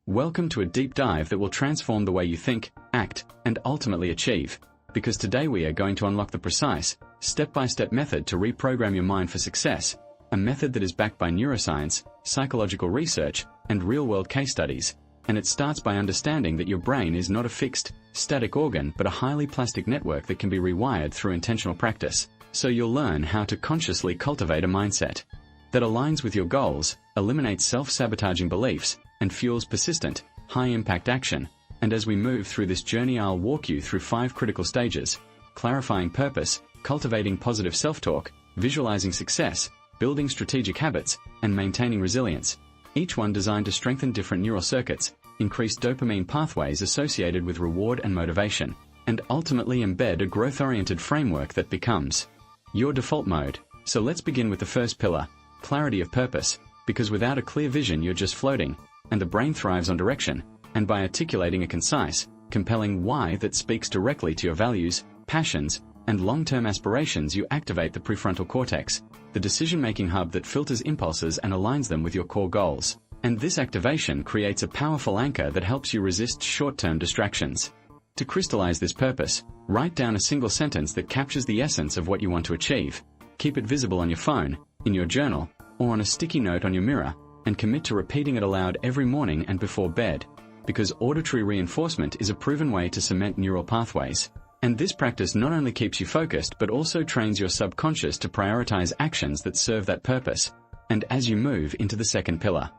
Welcome to a deep dive that will transform the way you think, act, and ultimately achieve. Because today we are going to unlock the precise, step-by-step method to reprogram your mind for success, a method that is backed by neuroscience, psychological research, and real-world case studies. And it starts by understanding that your brain is not a fixed, static organ but a highly plastic network that can be rewired through intentional practice. So you'll learn how to consciously cultivate a mindset that aligns with your goals, eliminates self-sabotaging beliefs, and fuels persistent, high-impact action. And as we move through this journey, I'll walk you through 5 critical stages: clarifying purpose, cultivating positive self-talk, visualizing success, building strategic habits, and maintaining resilience. Each one designed to strengthen different neural circuits, increase dopamine pathways associated with reward and motivation, and ultimately embed a growth-oriented framework that becomes your default mode. So let's begin with the first pillar, clarity of purpose, because without a clear vision you're just floating, and the brain thrives on direction. And by articulating a concise, compelling why that speaks directly to your values, passions, and long-term aspirations, you activate the prefrontal cortex, the decision-making hub that filters impulses and aligns them with your core goals. And this activation creates a powerful anchor that helps you resist short-term distractions. To crystallize this purpose, write down a single sentence that captures the essence of what you want to achieve. Keep it visible on your phone, in your journal, or on a sticky note on your mirror, and commit to repeating it aloud every morning and before bed. Because auditory reinforcement is a proven way to cement neural pathways. And this practice not only keeps you focused but also trains your subconscious to prioritize actions that serve that purpose. And as you move into the second pillar,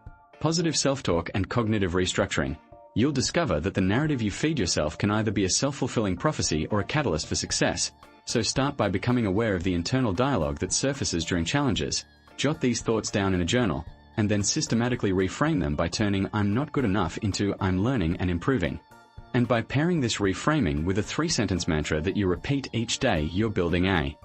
positive self-talk and cognitive restructuring, you'll discover that the narrative you feed yourself can either be a self-fulfilling prophecy or a catalyst for success. So start by becoming aware of the internal dialogue that surfaces during challenges. Jot these thoughts down in a journal, and then systematically reframe them by turning "I'm not good enough" into "I'm learning and improving." And by pairing this reframing with a 3-sentence mantra that you repeat each day, you're building a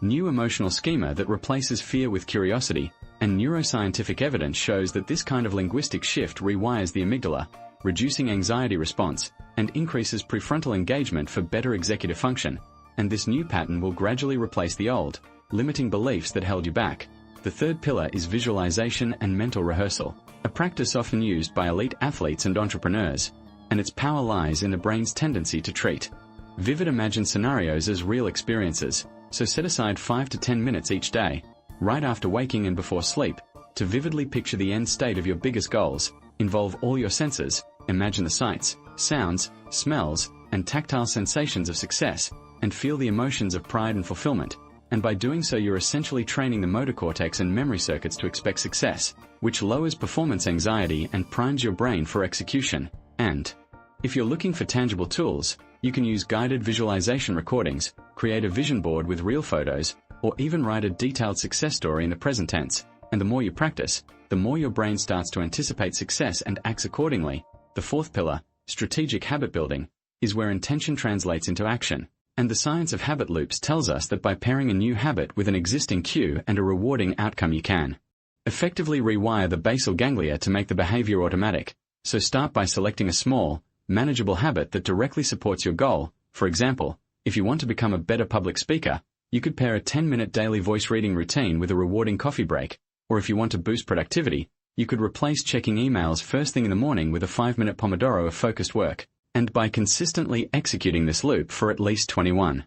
new emotional schema that replaces fear with curiosity. And neuroscientific evidence shows that this kind of linguistic shift rewires the amygdala, reducing anxiety response, and increases prefrontal engagement for better executive function. And this new pattern will gradually replace the old, limiting beliefs that held you back. The third pillar is visualization and mental rehearsal, a practice often used by elite athletes and entrepreneurs. And its power lies in the brain's tendency to treat vivid imagined scenarios as real experiences. So set aside 5 to 10 minutes each day, right after waking and before sleep, to vividly picture the end state of your biggest goals. Involve all your senses, imagine the sights, sounds, smells, and tactile sensations of success, and feel the emotions of pride and fulfillment. And by doing so, you're essentially training the motor cortex and memory circuits to expect success, which lowers performance anxiety and primes your brain for execution. And if you're looking for tangible tools, you can use guided visualization recordings, create a vision board with real photos, or even write a detailed success story in the present tense. And the more you practice, the more your brain starts to anticipate success and acts accordingly. The fourth pillar, strategic habit building, is where intention translates into action. And the science of habit loops tells us that by pairing a new habit with an existing cue and a rewarding outcome, you can effectively rewire the basal ganglia to make the behavior automatic. So start by selecting a small, manageable habit that directly supports your goal. For example, if you want to become a better public speaker, you could pair a 10-minute daily voice reading routine with a rewarding coffee break. Or if you want to boost productivity, you could replace checking emails first thing in the morning with a 5-minute Pomodoro of focused work. And by consistently executing this loop for at least 21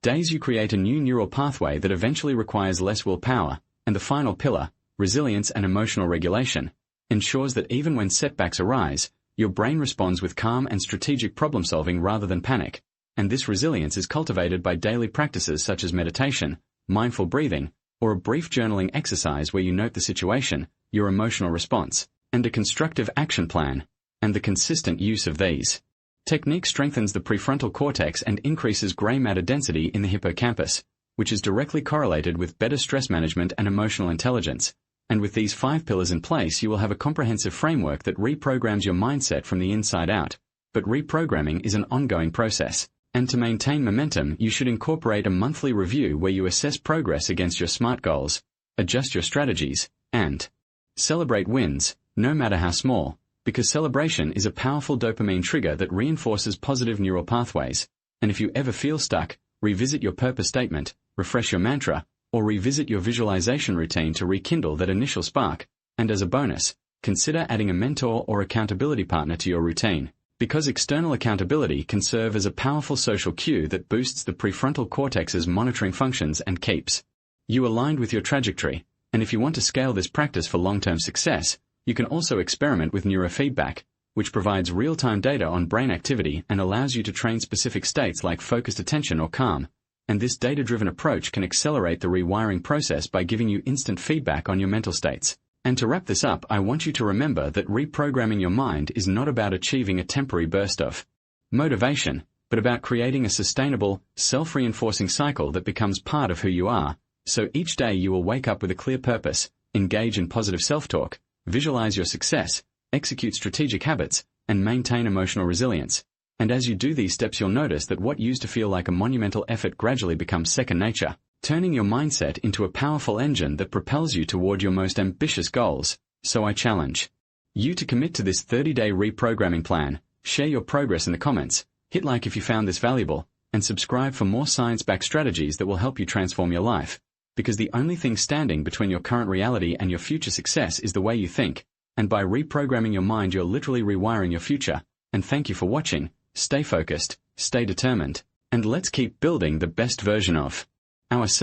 days, you create a new neural pathway that eventually requires less willpower. And the final pillar, resilience and emotional regulation, ensures that even when setbacks arise, your brain responds with calm and strategic problem-solving rather than panic. And this resilience is cultivated by daily practices such as meditation, mindful breathing, or a brief journaling exercise where you note the situation, your emotional response, and a constructive action plan. And the consistent use of these technique strengthens the prefrontal cortex and increases gray matter density in the hippocampus, which is directly correlated with better stress management and emotional intelligence. And with these 5 pillars in place, you will have a comprehensive framework that reprograms your mindset from the inside out. But reprogramming is an ongoing process. And to maintain momentum, you should incorporate a monthly review where you assess progress against your SMART goals, adjust your strategies, and celebrate wins, no matter how small. Because celebration is a powerful dopamine trigger that reinforces positive neural pathways. And if you ever feel stuck, revisit your purpose statement, refresh your mantra, or revisit your visualization routine to rekindle that initial spark. And as a bonus, consider adding a mentor or accountability partner to your routine, because external accountability can serve as a powerful social cue that boosts the prefrontal cortex's monitoring functions and keeps you aligned with your trajectory. And if you want to scale this practice for long-term success, you can also experiment with neurofeedback, which provides real-time data on brain activity and allows you to train specific states like focused attention or calm. And this data-driven approach can accelerate the rewiring process by giving you instant feedback on your mental states. And to wrap this up, I want you to remember that reprogramming your mind is not about achieving a temporary burst of motivation, but about creating a sustainable, self-reinforcing cycle that becomes part of who you are. So each day you will wake up with a clear purpose, engage in positive self-talk, visualize your success, execute strategic habits, and maintain emotional resilience. And as you do these steps, you'll notice that what used to feel like a monumental effort gradually becomes second nature, turning your mindset into a powerful engine that propels you toward your most ambitious goals. So I challenge you to commit to this 30-day reprogramming plan, share your progress in the comments, hit like if you found this valuable, and subscribe for more science-backed strategies that will help you transform your life. Because the only thing standing between your current reality and your future success is the way you think. And by reprogramming your mind, you're literally rewiring your future. And thank you for watching. Stay focused, stay determined, and let's keep building the best version of ourselves.